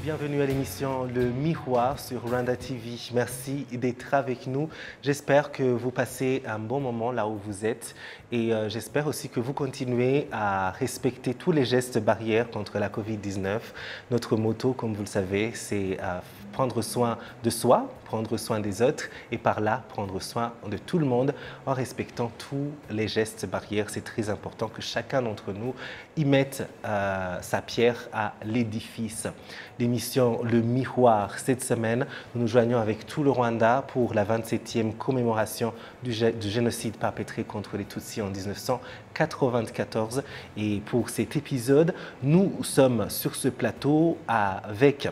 Bienvenue à l'émission Le Miroir sur Rwanda TV. Merci d'être avec nous. J'espère que vous passez un bon moment là où vous êtes et j'espère aussi que vous continuez à respecter tous les gestes barrières contre la Covid-19. Notre motto, comme vous le savez, c'est prendre soin de soi, prendre soin des autres et par là prendre soin de tout le monde en respectant tous les gestes barrières. C'est très important que chacun d'entre nous y mette sa pierre à l'édifice. L'émission Le Miroir, cette semaine, nous nous joignons avec tout le Rwanda pour la 27e commémoration du génocide perpétré contre les Tutsis en 1994. Et pour cet épisode, nous sommes sur ce plateau avec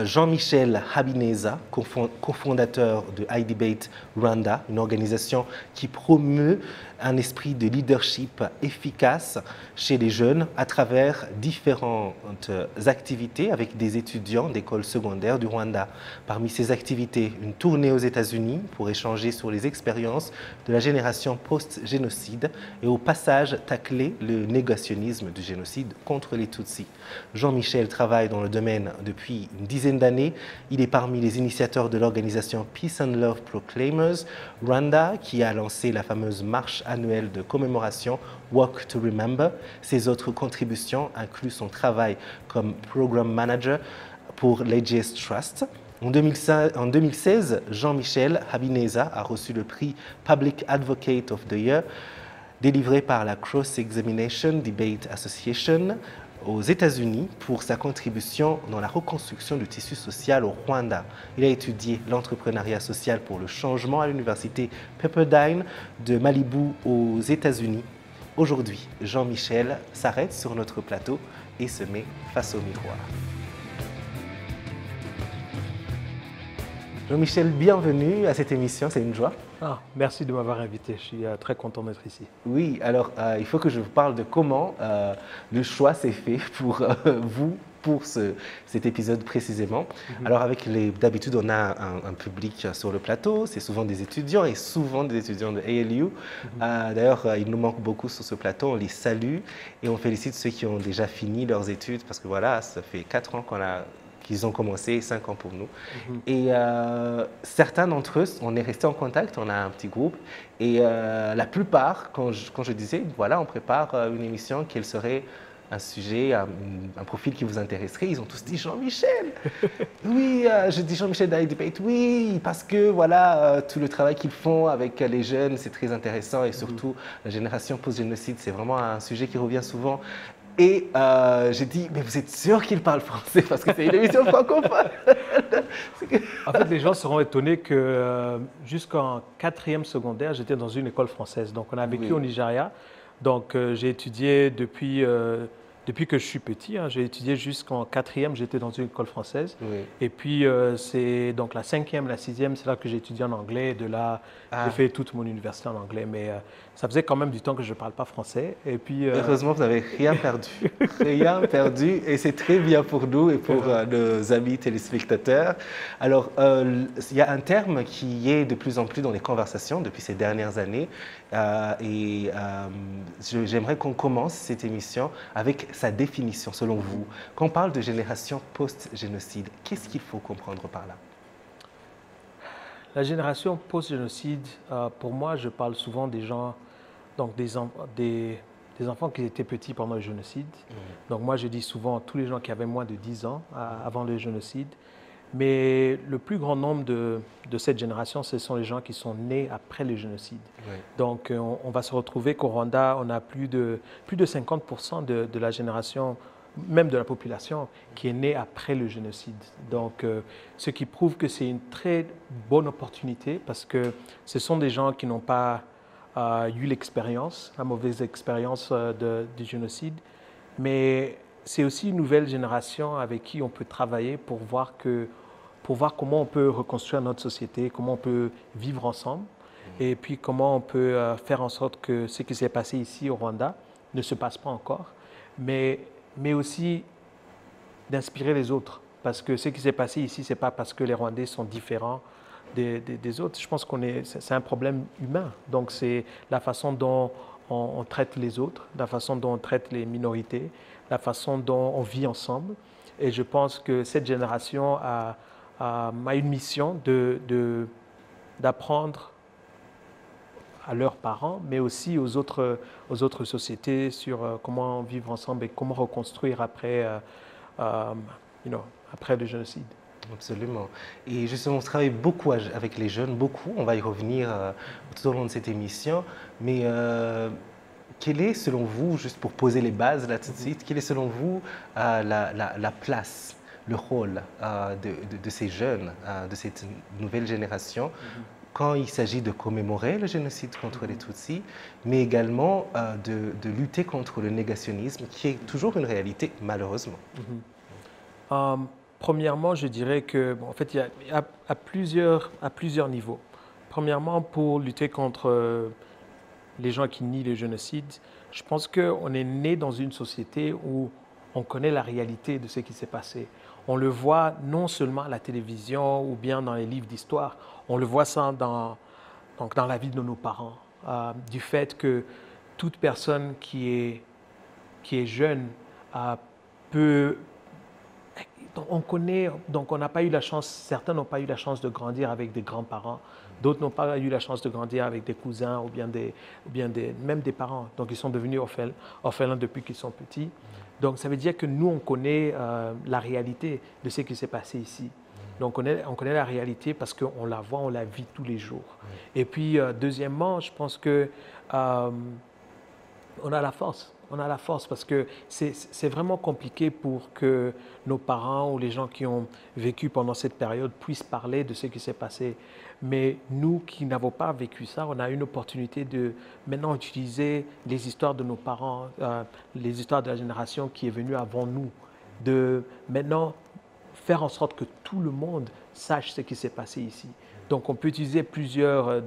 Jean-Michel Habineza, cofondateur de iDebate Rwanda, une organisation qui promeut un esprit de leadership efficace chez les jeunes à travers différentes activités avec des étudiants d'écoles secondaires du Rwanda. Parmi ces activités, une tournée aux États-Unis pour échanger sur les expériences de la génération post-génocide et au passage tacler le négationnisme du génocide contre les Tutsis. Jean-Michel travaille dans le domaine depuis une dizaine d'années. Il est parmi les initiateurs de l'organisation Peace and Love Proclaimers Rwanda qui a lancé la fameuse marche annuelle de commémoration Walk to Remember. Ses autres contributions incluent son travail comme Program Manager pour l'AGS Trust. En 2016, Jean-Michel Habineza a reçu le prix Public Advocate of the Year délivré par la Cross-Examination Debate Association aux États-Unis pour sa contribution dans la reconstruction du tissu social au Rwanda. Il a étudié l'entrepreneuriat social pour le changement à l'université Pepperdine de Malibu aux États-Unis. Aujourd'hui, Jean-Michel s'arrête sur notre plateau et se met face au miroir. Jean-Michel, bienvenue à cette émission, c'est une joie. Merci de m'avoir invité, je suis très content d'être ici. Oui, alors il faut que je vous parle de comment le choix s'est fait pour vous, pour cet épisode précisément. Alors d'habitude, on a un public sur le plateau, c'est souvent des étudiants et souvent des étudiants de ALU. D'ailleurs, il nous manque beaucoup sur ce plateau, on les salue et on félicite ceux qui ont déjà fini leurs études parce que voilà, ça fait 4 ans qu'ils ont commencé, 5 ans pour nous. Et certains d'entre eux, on est restés en contact, on a un petit groupe. Et la plupart, quand je disais, voilà, on prépare une émission, quel serait un sujet, un profil qui vous intéresserait, ils ont tous dit Jean-Michel. Oui, je dis Jean-Michel d'iDebate, oui, parce que voilà, tout le travail qu'ils font avec les jeunes, c'est très intéressant. Et surtout, la génération post-génocide, c'est vraiment un sujet qui revient souvent. Et j'ai dit, mais vous êtes sûr qu'il parle français parce que c'est une émission francophone. En fait, les gens seront étonnés que jusqu'en 4e secondaire, j'étais dans une école française. Donc, on a vécu au Nigeria. Donc, j'ai étudié depuis que je suis petit. J'ai étudié jusqu'en 4e, j'étais dans une école française. Et puis, c'est donc la 5e, la 6e, c'est là que j'ai étudié en anglais. Et de là, j'ai fait toute mon université en anglais. Mais ça faisait quand même du temps que je ne parle pas français. Et puis, heureusement, vous n'avez rien perdu. Rien perdu. Et c'est très bien pour nous et pour nos amis téléspectateurs. Alors, il y a un terme qui est de plus en plus dans les conversations depuis ces dernières années. J'aimerais qu'on commence cette émission avec sa définition, selon vous. Quand on parle de génération post-génocide, qu'est-ce qu'il faut comprendre par là? La génération post-génocide, pour moi, je parle souvent des gens, donc des enfants qui étaient petits pendant le génocide. Donc moi, je dis souvent tous les gens qui avaient moins de 10 ans avant le génocide. Mais le plus grand nombre de cette génération, ce sont les gens qui sont nés après le génocide. Donc on va se retrouver qu'au Rwanda, on a plus de 50% de la génération, même de la population, qui est née après le génocide. Donc ce qui prouve que c'est une très bonne opportunité parce que ce sont des gens qui n'ont pas eu l'expérience, la mauvaise expérience du génocide, mais c'est aussi une nouvelle génération avec qui on peut travailler pour voir comment on peut reconstruire notre société, comment on peut vivre ensemble, et puis comment on peut faire en sorte que ce qui s'est passé ici au Rwanda ne se passe pas encore, mais aussi d'inspirer les autres. Parce que ce qui s'est passé ici, ce n'est pas parce que les Rwandais sont différents des autres. Je pense c'est un problème humain. Donc c'est la façon dont on traite les autres, la façon dont on traite les minorités, la façon dont on vit ensemble. Et je pense que cette génération a une mission d'apprendre à leurs parents, mais aussi aux autres sociétés sur comment vivre ensemble et comment reconstruire euh, après le génocide. Absolument. Et justement, on travaille beaucoup avec les jeunes, beaucoup. On va y revenir tout au long de cette émission. Mais quelle est, selon vous, juste pour poser les bases là tout de suite, quelle est selon vous la place, le rôle de ces jeunes, de cette nouvelle génération, quand il s'agit de commémorer le génocide contre les Tutsis, mais également de lutter contre le négationnisme, qui est toujours une réalité, malheureusement. Premièrement, je dirais que, bon, en fait, il y a à plusieurs niveaux. Premièrement, pour lutter contre les gens qui nient le génocide, je pense qu'on est né dans une société où on connaît la réalité de ce qui s'est passé. On le voit non seulement à la télévision ou bien dans les livres d'histoire, on le voit ça dans la vie de nos parents, du fait que toute personne qui est jeune peut... On connaît, donc on n'a pas eu la chance, certains n'ont pas eu la chance de grandir avec des grands-parents, d'autres n'ont pas eu la chance de grandir avec des cousins ou même des parents. Donc ils sont devenus orphelins depuis qu'ils sont petits. Donc ça veut dire que nous, on connaît la réalité de ce qui s'est passé ici. Donc on connaît la réalité parce qu'on la voit, on la vit tous les jours. Et puis deuxièmement, je pense que on a la force. On a la force parce que c'est vraiment compliqué pour que nos parents ou les gens qui ont vécu pendant cette période puissent parler de ce qui s'est passé. Mais nous qui n'avons pas vécu ça, on a une opportunité de maintenant utiliser les histoires de nos parents, les histoires de la génération qui est venue avant nous, de maintenant faire en sorte que tout le monde sache ce qui s'est passé ici. Donc on peut utiliser plusieurs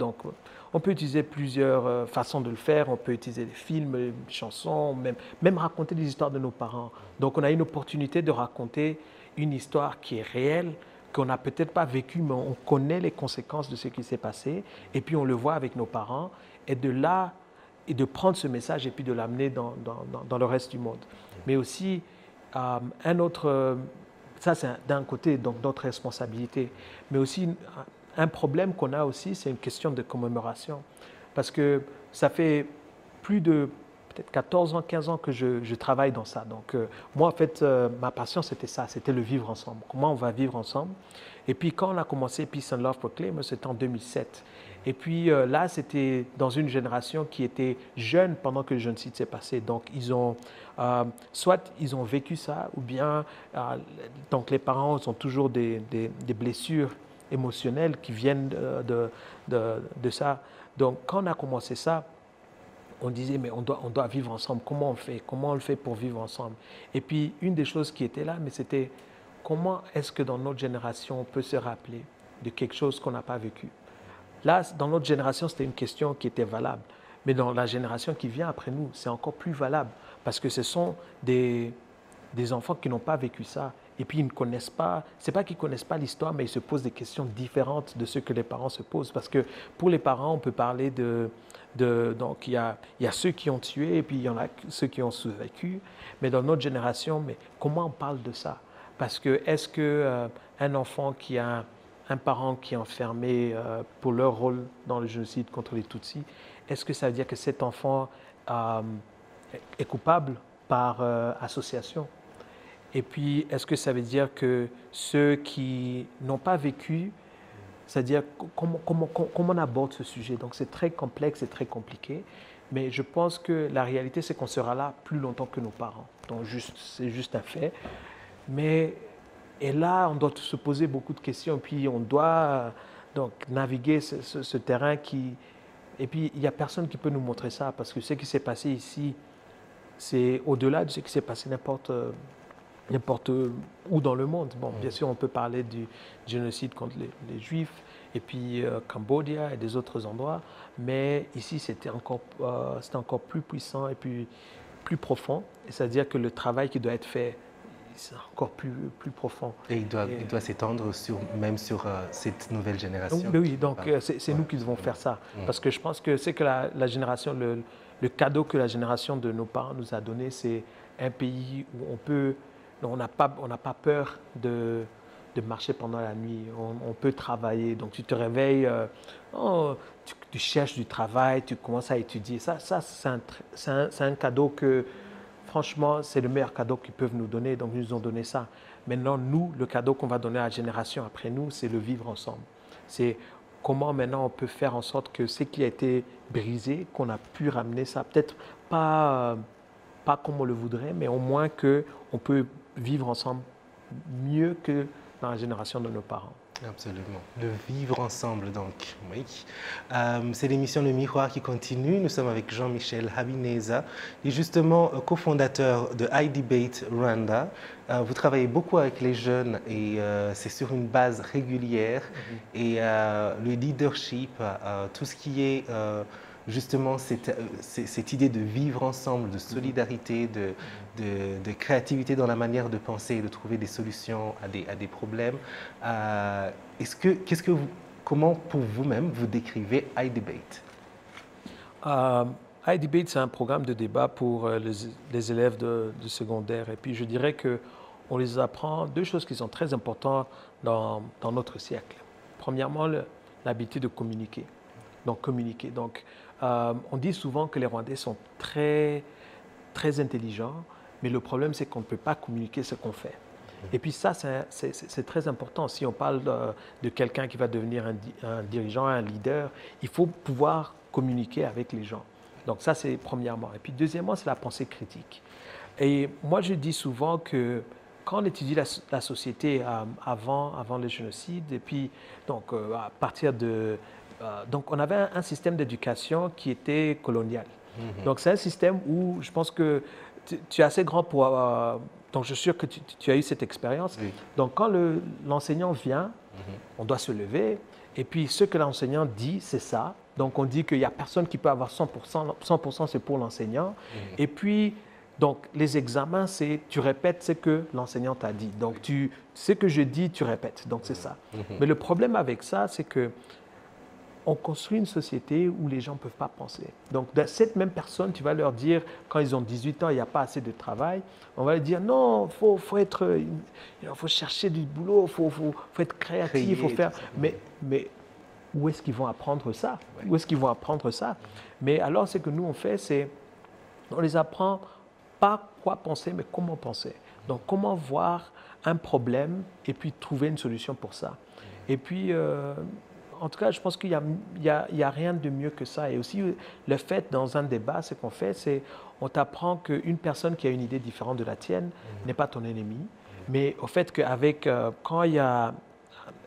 façons de le faire. On peut utiliser des films, des chansons, même raconter des histoires de nos parents. Donc on a une opportunité de raconter une histoire qui est réelle, qu'on n'a peut-être pas vécue, mais on connaît les conséquences de ce qui s'est passé. Et puis on le voit avec nos parents. Et de là, et de prendre ce message et puis de l'amener dans le reste du monde. Mais aussi, ça c'est d'un côté, donc notre responsabilité, mais aussi un problème qu'on a aussi, c'est une question de commémoration. Parce que ça fait plus de peut-être 14 ans, 15 ans que je travaille dans ça. Donc moi, en fait, ma passion, c'était ça, c'était le vivre ensemble. Comment on va vivre ensemble. Et puis quand on a commencé Peace and Love Proclaim, c'était en 2007. Et puis là, c'était dans une génération qui était jeune pendant que le génocide s'est passé. Donc soit ils ont vécu ça, ou bien donc les parents ont toujours des blessures émotionnelles qui viennent de ça. Donc quand on a commencé ça, on disait mais on doit vivre ensemble. Comment on fait? Comment on le fait pour vivre ensemble? Et puis une des choses qui était là, mais c'était comment est-ce que dans notre génération on peut se rappeler de quelque chose qu'on n'a pas vécu? Là, dans notre génération, c'était une question qui était valable. Mais dans la génération qui vient après nous, c'est encore plus valable. Parce que ce sont des enfants qui n'ont pas vécu ça. Et puis, ils ne connaissent pas, c'est pas qu'ils ne connaissent pas l'histoire, mais ils se posent des questions différentes de ce que les parents se posent. Parce que pour les parents, on peut parler donc il y a ceux qui ont tué et puis il y en a ceux qui ont survécu. Mais dans notre génération, mais comment on parle de ça? Parce que est-ce qu'un enfant qui a un parent qui est enfermé pour leur rôle dans le génocide contre les Tutsis, est-ce que ça veut dire que cet enfant est coupable par association? Et puis, est-ce que ça veut dire que ceux qui n'ont pas vécu, c'est-à-dire comment on aborde ce sujet? Donc, c'est très complexe et très compliqué. Mais je pense que la réalité, c'est qu'on sera là plus longtemps que nos parents. Donc, c'est juste un fait. Et là, on doit se poser beaucoup de questions. Et puis, on doit donc naviguer ce terrain qui... Et puis, il n'y a personne qui peut nous montrer ça. Parce que ce qui s'est passé ici, c'est au-delà de ce qui s'est passé n'importe où dans le monde. Bon, bien sûr, on peut parler du génocide contre les Juifs, et puis Cambodge et des autres endroits. Mais ici, c'était encore plus puissant et puis plus profond. Et c'est-à-dire que le travail qui doit être fait, c'est encore plus profond. Et il doit s'étendre même sur cette nouvelle génération. Oui, donc c'est nous qui devons faire ça. Parce que je pense que c'est que la génération, le cadeau que la génération de nos parents nous a donné, c'est un pays où on peut Donc, on n'a pas peur de marcher pendant la nuit. On peut travailler. Donc, tu te réveilles, tu cherches du travail, tu commences à étudier. Ça c'est un cadeau que, franchement, c'est le meilleur cadeau qu'ils peuvent nous donner. Donc, ils nous ont donné ça. Maintenant, nous, le cadeau qu'on va donner à la génération après nous, c'est le vivre ensemble. C'est comment maintenant on peut faire en sorte que ce qui a été brisé, qu'on a pu ramener ça, peut-être pas comme on le voudrait, mais au moins qu'on peut vivre ensemble mieux que dans la génération de nos parents. Absolument. Le vivre ensemble, donc. Oui. C'est l'émission Le Miroir qui continue. Nous sommes avec Jean-Michel Habineza, et justement cofondateur de iDebate Rwanda. Vous travaillez beaucoup avec les jeunes et c'est sur une base régulière. Et le leadership, tout ce qui est justement cette idée de vivre ensemble, de solidarité, de créativité dans la manière de penser et de trouver des solutions à des problèmes. Comment pour vous-même vous décrivez iDebate? iDebate, c'est un programme de débat pour les élèves de secondaire. Et puis je dirais qu'on les apprend deux choses qui sont très importantes dans notre siècle. Premièrement, l'habitude de communiquer. Donc communiquer. Donc on dit souvent que les Rwandais sont très, très intelligents, mais le problème c'est qu'on ne peut pas communiquer ce qu'on fait. Et puis ça, c'est très important. Si on parle de quelqu'un qui va devenir un dirigeant, un leader, il faut pouvoir communiquer avec les gens. Donc ça, c'est premièrement. Et puis deuxièmement, c'est la pensée critique. Et moi, je dis souvent que quand on étudie la société avant le génocide, et puis donc à partir de... donc on avait un système d'éducation qui était colonial. Donc c'est un système où je pense que tu es assez grand pour... donc je suis sûr que tu as eu cette expérience. Oui. Donc quand l'enseignant vient, on doit se lever. Et puis ce que l'enseignant dit, c'est ça. Donc on dit qu'il n'y a personne qui peut avoir 100%, 100% c'est pour l'enseignant. Et puis, donc les examens, c'est tu répètes ce que l'enseignant t'a dit. Donc ce que je dis, tu répètes. Donc c'est ça. Mais le problème avec ça, c'est que on construit une société où les gens ne peuvent pas penser. Donc, cette même personne, tu vas leur dire, quand ils ont 18 ans, il n'y a pas assez de travail, on va leur dire, non, faut chercher du boulot, faut être créatif, il faut faire... Mais où est-ce qu'ils vont apprendre ça? Où est-ce qu'ils vont apprendre ça? Mais alors, ce que nous, on fait, c'est, on les apprend pas quoi penser, mais comment penser. Donc, comment voir un problème et puis trouver une solution pour ça. Et puis... en tout cas, je pense qu'il n'y a rien de mieux que ça. Et aussi, le fait, dans un débat, ce qu'on fait, c'est on t'apprend qu'une personne qui a une idée différente de la tienne n'est pas ton ennemi. Mais au fait qu'avec, quand il y a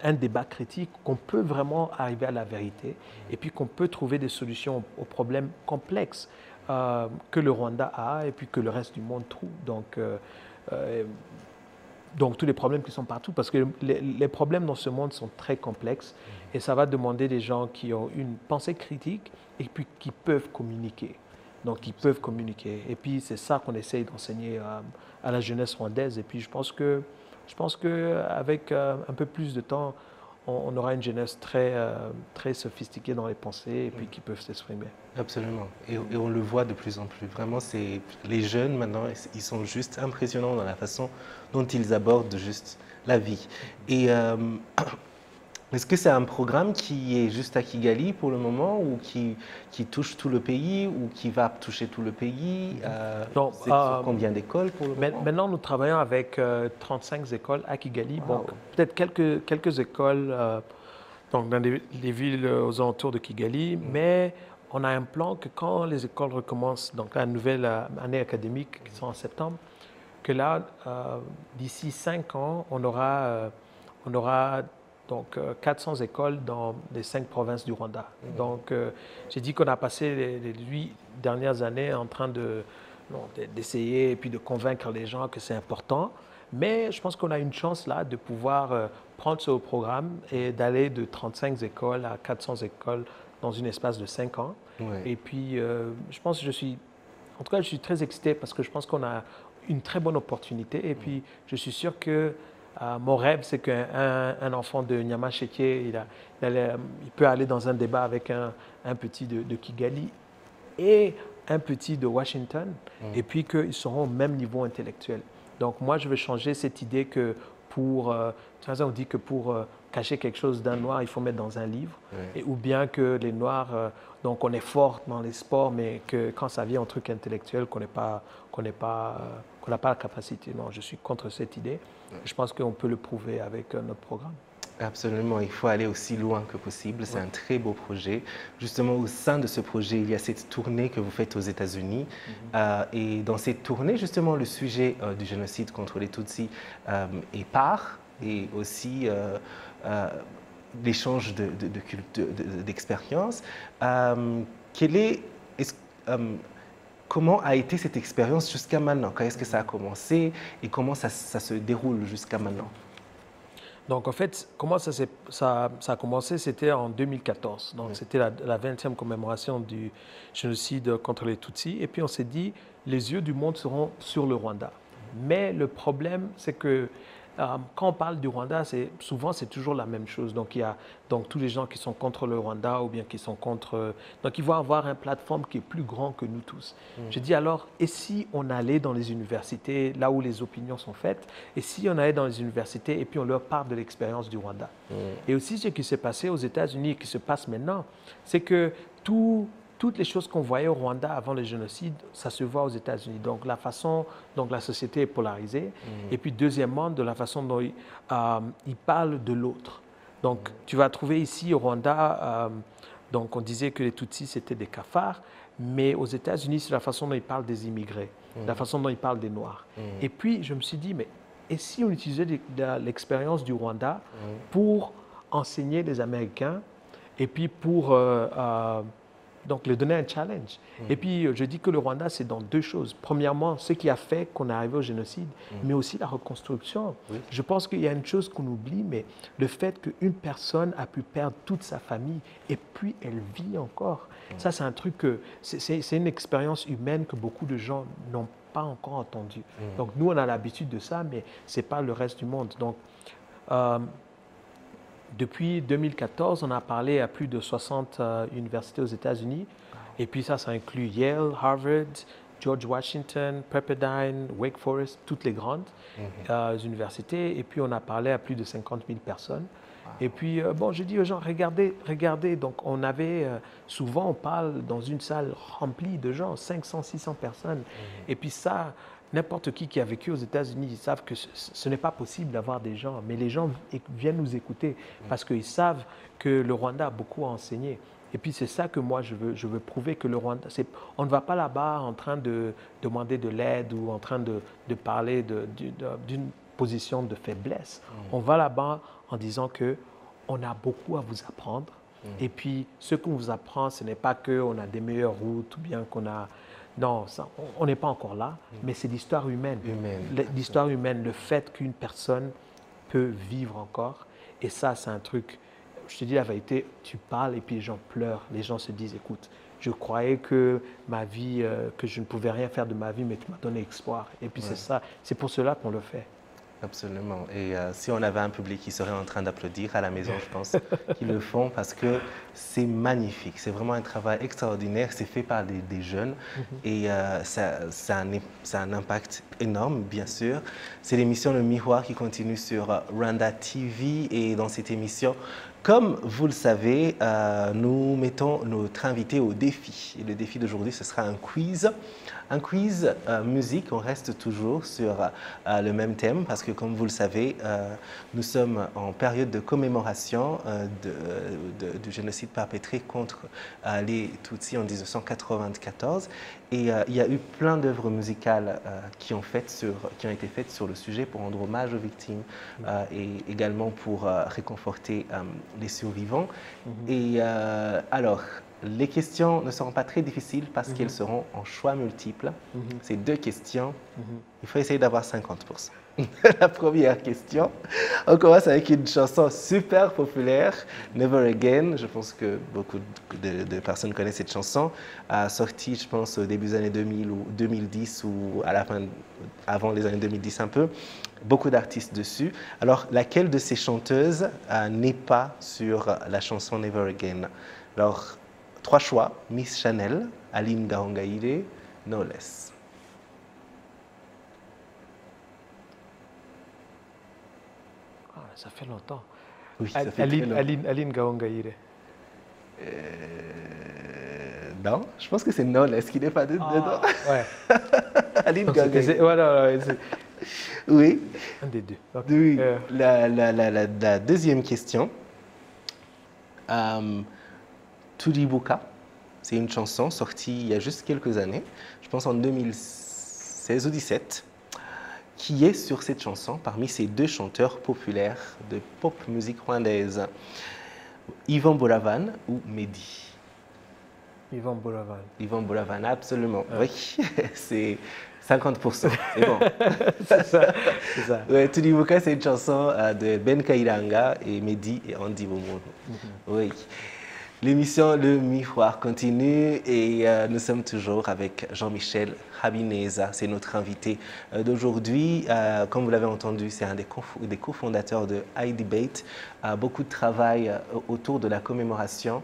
un débat critique, qu'on peut vraiment arriver à la vérité et puis qu'on peut trouver des solutions aux problèmes complexes que le Rwanda a et puis que le reste du monde trouve. Donc tous les problèmes qui sont partout, parce que les problèmes dans ce monde sont très complexes et ça va demander des gens qui ont une pensée critique et puis qui peuvent communiquer. Donc qui peuvent communiquer. Et puis c'est ça qu'on essaye d'enseigner à la jeunesse rwandaise. Et puis je pense qu'avec un peu plus de temps, on aura une jeunesse très, très sophistiquée dans les pensées et puis qui peuvent s'exprimer. Absolument. Et on le voit de plus en plus. Vraiment, les jeunes, maintenant, ils sont juste impressionnants dans la façon dont ils abordent juste la vie. Et est-ce que c'est un programme qui est juste à Kigali pour le moment ou qui touche tout le pays ou qui va toucher tout le pays? C'est sur combien d'écoles pour le moment? Maintenant, nous travaillons avec 35 écoles à Kigali. Wow. Donc, peut-être quelques écoles donc dans les villes aux alentours de Kigali, mais on a un plan que quand les écoles recommencent, donc la nouvelle année académique qui sera en septembre, que là, d'ici 5 ans, on aura donc 400 écoles dans les 5 provinces du Rwanda. Donc j'ai dit qu'on a passé les 8 dernières années en train d'essayer et puis de convaincre les gens que c'est important. Mais je pense qu'on a une chance là de pouvoir prendre ce programme et d'aller de 35 écoles à 400 écoles dans un espace de 5 ans. Ouais. Et puis je pense que je suis très excité parce que je pense qu'on a une très bonne opportunité. Et puis je suis sûr que mon rêve, c'est qu'un enfant de Nyamasheke, il peut aller dans un débat avec un petit de Kigali et un petit de Washington, et puis qu'ils seront au même niveau intellectuel. Donc moi, je veux changer cette idée que pour, tu vois, on dit que pour cacher quelque chose d'un noir, il faut mettre dans un livre, et, ou bien que les noirs, donc on est fort dans les sports, mais que quand ça vient en truc intellectuel, qu'on n'a pas la capacité. Non, je suis contre cette idée. Je pense qu'on peut le prouver avec notre programme. Absolument, il faut aller aussi loin que possible. C'est un très beau projet. Justement, au sein de ce projet, il y a cette tournée que vous faites aux États-Unis. Et dans cette tournée, justement, le sujet du génocide contre les Tutsis est part, et aussi l'échange d'expériences. Est-ce- euh, comment a été cette expérience jusqu'à maintenant? Quand est-ce que ça a commencé et comment ça se déroule jusqu'à maintenant? Donc, en fait, comment ça a commencé? C'était en 2014. Donc, c'était la 20e commémoration du génocide contre les Tutsis. Et puis, on s'est dit, les yeux du monde seront sur le Rwanda. Mais le problème, c'est que quand on parle du Rwanda, souvent, c'est toujours la même chose. Donc, il y a donc, tous les gens qui sont contre le Rwanda ou bien qui sont contre... Donc, ils vont avoir une plateforme qui est plus grande que nous tous. Je dis alors, et si on allait dans les universités, là où les opinions sont faites, et si on allait dans les universités et puis on leur parle de l'expérience du Rwanda. Et aussi, ce qui s'est passé aux États-Unis et qui se passe maintenant, c'est que toutes les choses qu'on voyait au Rwanda avant le génocide, ça se voit aux États-Unis. Donc, la façon dont la société est polarisée. Et puis, deuxièmement, de la façon dont ils parlent de l'autre. Donc, tu vas trouver ici au Rwanda, donc on disait que les Tutsis, c'était des cafards. Mais aux États-Unis, c'est la façon dont ils parlent des immigrés, la façon dont ils parlent des Noirs. Et puis, je me suis dit, mais et si on utilisait l'expérience du Rwanda pour enseigner les Américains et puis pour donc leur donner un challenge. Et puis, je dis que le Rwanda, c'est dans deux choses. Premièrement, ce qui a fait qu'on est arrivé au génocide, mais aussi la reconstruction. Je pense qu'il y a une chose qu'on oublie, mais le fait qu'une personne a pu perdre toute sa famille et puis elle vit encore. Ça, c'est un truc que... C'est une expérience humaine que beaucoup de gens n'ont pas encore entendue. Donc, nous, on a l'habitude de ça, mais ce n'est pas le reste du monde. Donc, depuis 2014, on a parlé à plus de 60 universités aux États-Unis. Et puis ça inclut Yale, Harvard, George Washington, Pepperdine, Wake Forest, toutes les grandes universités. Et puis on a parlé à plus de 50 000 personnes. Et puis, bon, je dis aux gens, regardez, regardez. Donc, on avait, souvent, on parle dans une salle remplie de gens, 500, 600 personnes. Et puis ça, n'importe qui a vécu aux États-Unis, ils savent que ce n'est pas possible d'avoir des gens. Mais les gens viennent nous écouter parce qu'ils savent que le Rwanda a beaucoup à enseigner. Et puis, c'est ça que moi, je veux prouver que le Rwanda... On ne va pas là-bas en train de demander de l'aide ou en train de parler d'une position de faiblesse. On va là-bas en disant qu'on a beaucoup à vous apprendre. Et puis, ce qu'on vous apprend, ce n'est pas qu'on a des meilleures routes ou bien qu'on a... Non, ça, on n'est pas encore là, mais c'est l'histoire humaine. L'histoire humaine, le fait qu'une personne peut vivre encore. Et ça, c'est un truc... Je te dis la vérité, tu parles et puis les gens pleurent. Les gens se disent, écoute, je croyais que ma vie, que je ne pouvais rien faire de ma vie, mais tu m'as donné espoir. Et puis c'est ça, c'est pour cela qu'on le fait. Absolument. Et si on avait un public qui serait en train d'applaudir à la maison, je pense qu'ils le font parce que c'est magnifique. C'est vraiment un travail extraordinaire. C'est fait par des jeunes et ça a un impact énorme, bien sûr. C'est l'émission Le Miroir qui continue sur Rwanda TV et dans cette émission, comme vous le savez, nous mettons notre invité au défi. Et le défi d'aujourd'hui, ce sera un quiz. Un quiz musique, on reste toujours sur le même thème parce que comme vous le savez, nous sommes en période de commémoration du génocide perpétré contre les Tutsis en 1994. Et il y a eu plein d'œuvres musicales qui ont été faites sur le sujet pour rendre hommage aux victimes et également pour réconforter les survivants. Et alors, les questions ne seront pas très difficiles parce qu'elles seront en choix multiples. C'est 2 questions. Il faut essayer d'avoir 50%. La première question, on commence avec une chanson super populaire, Never Again. Je pense que beaucoup de personnes connaissent cette chanson. Sortie, je pense, au début des années 2000 ou 2010 ou à la fin, avant les années 2010 un peu. Beaucoup d'artistes dessus. Alors, laquelle de ces chanteuses n'est pas sur la chanson Never Again? Alors, 3 choix, Miss Chanel, Aline Gahongayire, No Less. ça fait longtemps. Oui, ça fait très longtemps. Aline Gaongaïre. Non, je pense que c'est Non. Est-ce qu'il n'est pas dedans? Ouais. Aline Donc, Gaongaïre. ouais, non, c'est Oui. un des deux. Ok. Oui. La deuxième question. Tulibuka, c'est une chanson sortie il y a juste quelques années, je pense en 2016 ou 2017, qui est sur cette chanson parmi ces deux chanteurs populaires de pop musique rwandaise, Yvan Boulavan ou Mehdi. Yvan Boulavan. Yvan Boulavan, absolument. Oui, c'est 50%. C'est bon. C'est ça. C'est ça. Ouais, Tulibuka, c'est une chanson de Ben Kairanga et Mehdi et Andy Bomono. Oui. L'émission Le Miroir continue et nous sommes toujours avec Jean-Michel Habineza. C'est notre invité d'aujourd'hui. Comme vous l'avez entendu, c'est un des cofondateurs de iDebate. Beaucoup de travail autour de la commémoration,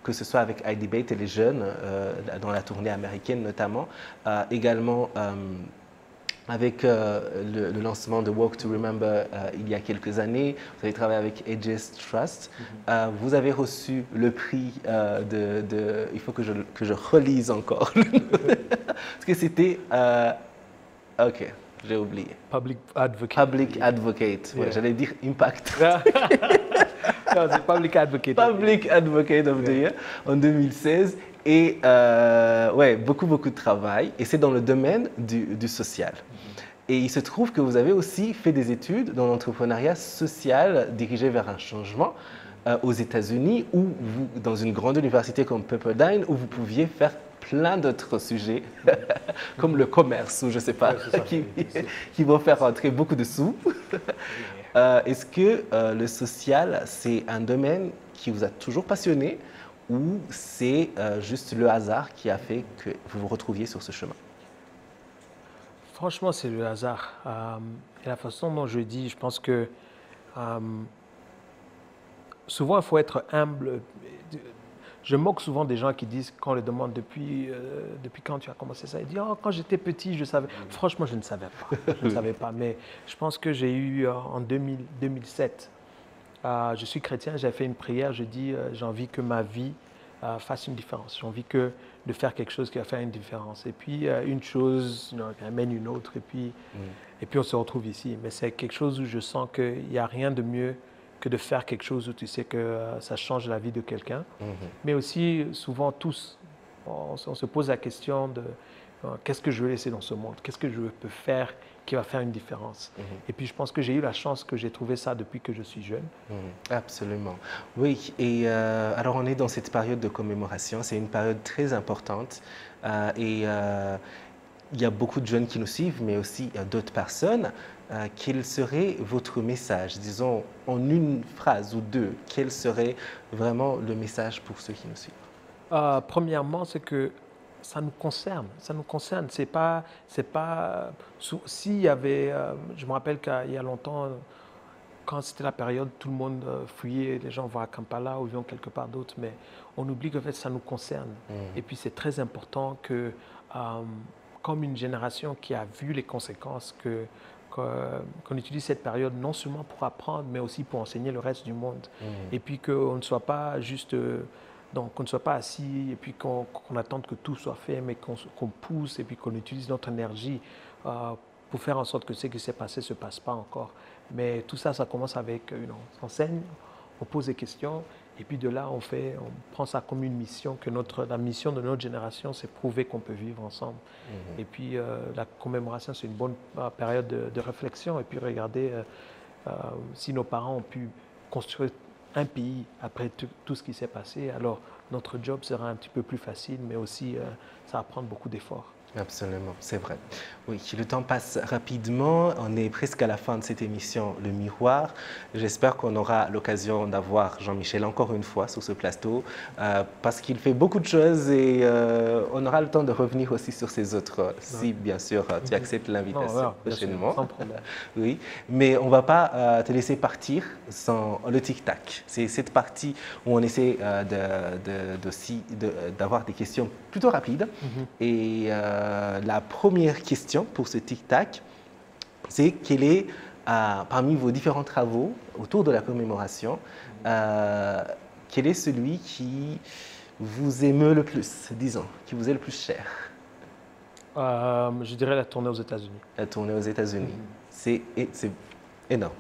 que ce soit avec iDebate et les jeunes, dans la tournée américaine notamment. Également, avec le lancement de Walk to Remember il y a quelques années, vous avez travaillé avec Aegis Trust. Vous avez reçu le prix il faut que je relise encore. Parce que c'était... ok, j'ai oublié. Public Advocate. Public Advocate. Ouais, j'allais dire Impact. Non, c'est Public Advocate. Public Advocate of the Year en 2016. Et ouais, beaucoup de travail. Et c'est dans le domaine du social. Et il se trouve que vous avez aussi fait des études dans l'entrepreneuriat social dirigé vers un changement aux États-Unis, ou dans une grande université comme Pepperdine, où vous pouviez faire plein d'autres sujets, comme le commerce, ou je ne sais pas, qui vont faire rentrer beaucoup de sous. Est-ce que le social, c'est un domaine qui vous a toujours passionné, ou c'est juste le hasard qui a fait que vous vous retrouviez sur ce chemin? Franchement, c'est le hasard. Et la façon dont je dis, je pense que souvent, il faut être humble. Je moque souvent des gens qui disent, quand on les demande depuis quand tu as commencé ça, ils disent oh, quand j'étais petit, je savais. Franchement, je ne savais pas. Je ne savais pas. Mais je pense que j'ai eu en 2007, je suis chrétien, j'ai fait une prière, je dis j'ai envie que ma vie fasse une différence. J'ai envie de faire quelque chose qui va faire une différence. Et puis une chose amène une autre, et puis on se retrouve ici. Mais c'est quelque chose où je sens qu'il n'y a rien de mieux que de faire quelque chose où tu sais que ça change la vie de quelqu'un. Mais aussi, souvent, tous, on se pose la question de qu'est-ce que je veux laisser dans ce monde? Qu'est-ce que je peux faire qui va faire une différence? Et puis, je pense que j'ai eu la chance que j'ai trouvé ça depuis que je suis jeune. Absolument. Oui, et alors on est dans cette période de commémoration. C'est une période très importante. Et il y a beaucoup de jeunes qui nous suivent, mais aussi d'autres personnes. Quel serait votre message, disons en une phrase ou deux, quel serait vraiment le message pour ceux qui nous suivent? Premièrement, c'est que ça nous concerne. Ça nous concerne. C'est pas. S'il y avait, je me rappelle qu'il y a longtemps, quand c'était la période, tout le monde fuyait, les gens vont à Kampala ou vont quelque part d'autre, mais on oublie qu'en fait ça nous concerne. Et puis c'est très important que, comme une génération qui a vu les conséquences, qu'on utilise cette période non seulement pour apprendre, mais aussi pour enseigner le reste du monde. Et puis qu'on ne soit pas juste... Donc, qu'on ne soit pas assis et puis qu'on attende que tout soit fait, mais qu'on pousse et puis qu'on utilise notre énergie pour faire en sorte que ce qui s'est passé ne se passe pas encore. Mais tout ça, ça commence avec on enseigne, on pose des questions, et puis de là, on prend ça comme une mission, que la mission de notre génération, c'est prouver qu'on peut vivre ensemble. Et puis, la commémoration, c'est une bonne période de réflexion. Et puis, regardez, si nos parents ont pu construire un pays après tout ce qui s'est passé, alors notre job sera un petit peu plus facile, mais aussi, ça va prendre beaucoup d'efforts. Absolument, c'est vrai. Oui, le temps passe rapidement. On est presque à la fin de cette émission, Le Miroir. J'espère qu'on aura l'occasion d'avoir Jean-Michel encore une fois sur ce plateau parce qu'il fait beaucoup de choses et on aura le temps de revenir aussi sur ces autres, si bien sûr tu acceptes l'invitation prochainement. Sans problème. Oui, mais on ne va pas te laisser partir sans le tic-tac. C'est cette partie où on essaie d'avoir des questions plutôt rapides. Et la première question pour ce tic-tac, c'est quelle est parmi vos différents travaux autour de la commémoration, quel est celui qui vous émeut le plus, disons, qui vous est le plus cher? Je dirais la tournée aux États-Unis. La tournée aux États-Unis. C'est énorme.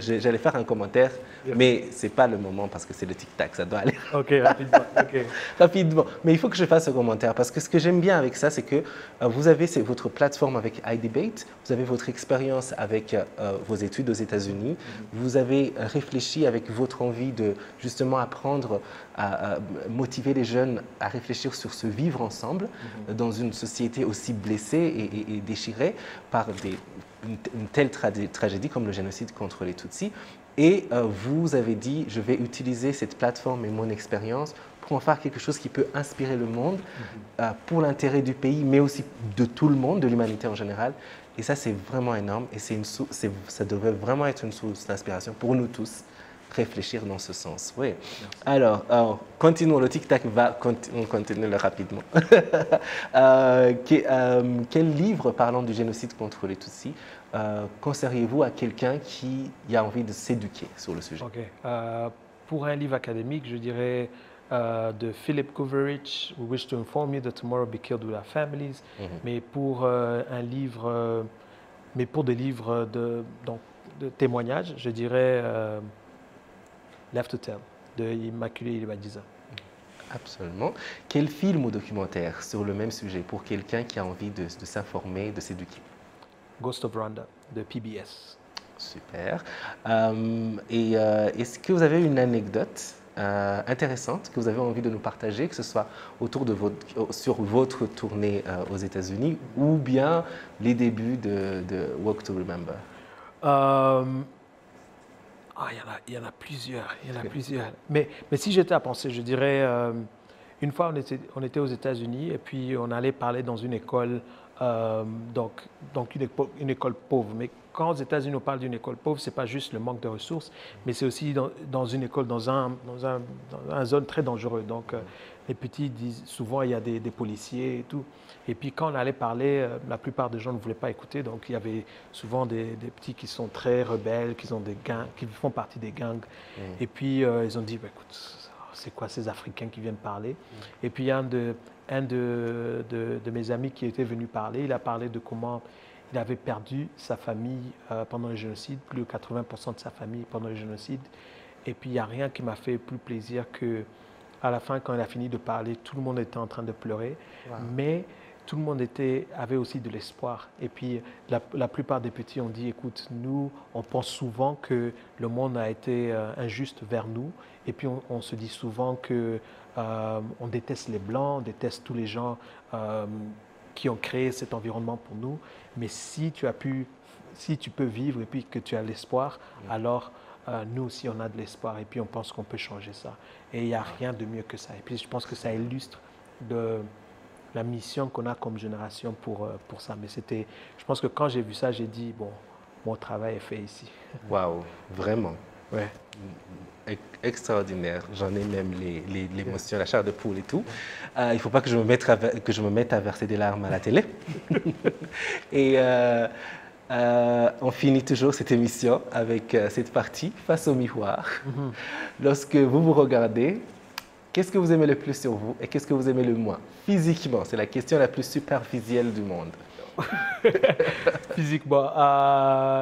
J'allais faire un commentaire, mais ce n'est pas le moment parce que c'est le tic-tac, ça doit aller Ok, rapidement. Okay. rapidement. Mais il faut que je fasse ce commentaire parce que ce que j'aime bien avec ça, c'est que vous avez votre plateforme avec iDebate, vous avez votre expérience avec vos études aux États-Unis, vous avez réfléchi avec votre envie de justement apprendre à motiver les jeunes à réfléchir sur ce vivre ensemble dans une société aussi blessée et déchirée par une telle tragédie comme le génocide contre les Tutsis. Et vous avez dit, je vais utiliser cette plateforme et mon expérience pour en faire quelque chose qui peut inspirer le monde pour l'intérêt du pays, mais aussi de tout le monde, de l'humanité en général. Et ça, c'est vraiment énorme et ça devrait vraiment être une source d'inspiration pour nous tous. Réfléchir dans ce sens. Oui. Alors, continuons. Le tic-tac on continue rapidement. Quel livre parlant du génocide contre les Tutsis conseilleriez-vous à quelqu'un qui a envie de s'éduquer sur le sujet? Okay. Pour un livre académique, je dirais de Philip Goodrich, We Wish to Inform You That Tomorrow Be Killed With Our Families. Mais pour un livre, mais pour des livres de témoignages, je dirais Left to Tell, de Immaculée Ilibadiza. Absolument. Quel film ou documentaire sur le même sujet pour quelqu'un qui a envie de s'informer, de s'éduquer? Ghost of Rwanda, de PBS. Super. Est-ce que vous avez une anecdote intéressante que vous avez envie de nous partager, que ce soit sur votre tournée aux États-Unis ou bien les débuts de Walk to Remember? Il y en a plusieurs, Mais si j'étais à penser, je dirais, une fois on était aux États-Unis et puis on allait parler dans une école, donc une école pauvre. Mais quand aux États-Unis on parle d'une école pauvre, c'est pas juste le manque de ressources, mais c'est aussi dans une école, dans une zone très dangereuse. Donc les petits disent souvent il y a des policiers et tout. Et puis quand on allait parler, la plupart des gens ne voulaient pas écouter. Donc il y avait souvent des petits qui sont très rebelles, qui font partie des gangs. Et puis ils ont dit, bah, écoute, c'est quoi ces Africains qui viennent parler? Et puis un de mes amis qui était venu parler, il a parlé de comment il avait perdu sa famille pendant le génocide, plus de 80% de sa famille pendant le génocide. Et puis il n'y a rien qui m'a fait plus plaisir que à la fin, quand il a fini de parler, tout le monde était en train de pleurer. Wow. Mais tout le monde avait aussi de l'espoir. Et puis, la plupart des petits ont dit, écoute, nous, on pense souvent que le monde a été injuste vers nous. Et puis, on se dit souvent qu'on déteste les Blancs, on déteste tous les gens qui ont créé cet environnement pour nous. Mais si tu peux vivre et puis que tu as l'espoir, alors nous aussi, on a de l'espoir. Et puis, on pense qu'on peut changer ça. Et il n'y a rien de mieux que ça. Et puis, je pense que ça illustre la mission qu'on a comme génération pour ça. Mais je pense que quand j'ai vu ça, j'ai dit, bon, mon travail est fait ici. Waouh, vraiment. Ouais. Extraordinaire. J'en ai même l'émotion, la chair de poule et tout. Il ne faut pas que je me mette à verser des larmes à la télé. Et on finit toujours cette émission avec cette partie face au miroir. Lorsque vous vous regardez, qu'est-ce que vous aimez le plus sur vous et qu'est-ce que vous aimez le moins? Physiquement, c'est la question la plus superficielle du monde. Physiquement,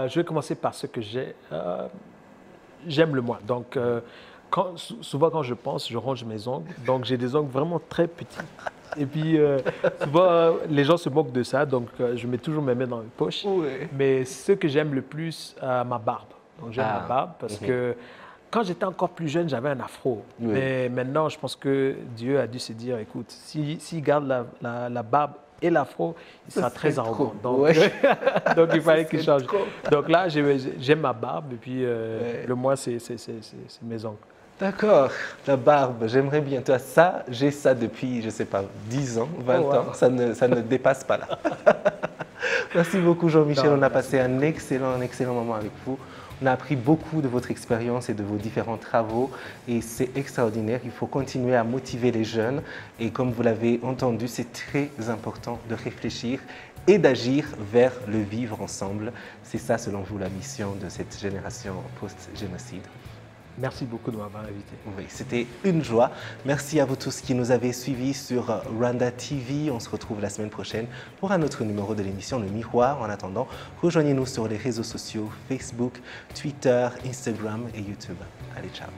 je vais commencer par ce que j'aime le moins. Donc, souvent quand je pense, je range mes ongles. Donc, j'ai des ongles vraiment très petits. Et puis, souvent, les gens se moquent de ça. Donc, je mets toujours mes mains dans les poches. Oui. Mais ce que j'aime le plus, ma barbe. Donc, j'aime ma barbe parce que quand j'étais encore plus jeune, j'avais un afro. Oui. Mais maintenant, je pense que Dieu a dû se dire, écoute, s'il garde la barbe et l'afro, il sera très arrogant. Donc, donc il fallait qu'il change. Donc là, j'aime ma barbe et puis le moins, c'est mes ongles. D'accord, la barbe, j'aimerais bien. Toi, ça, j'ai ça depuis, je ne sais pas, 10 ans, 20 ans. Ça ne dépasse pas là. Merci beaucoup, Jean-Michel. On a passé un excellent moment avec vous. On a appris beaucoup de votre expérience et de vos différents travaux et c'est extraordinaire. Il faut continuer à motiver les jeunes et comme vous l'avez entendu, c'est très important de réfléchir et d'agir vers le vivre ensemble. C'est ça, selon vous, la mission de cette génération post-génocide. Merci beaucoup de m'avoir invité. Oui, c'était une joie. Merci à vous tous qui nous avez suivis sur Rwanda TV. On se retrouve la semaine prochaine pour un autre numéro de l'émission Le Miroir. En attendant, rejoignez-nous sur les réseaux sociaux Facebook, Twitter, Instagram et YouTube. Allez, ciao.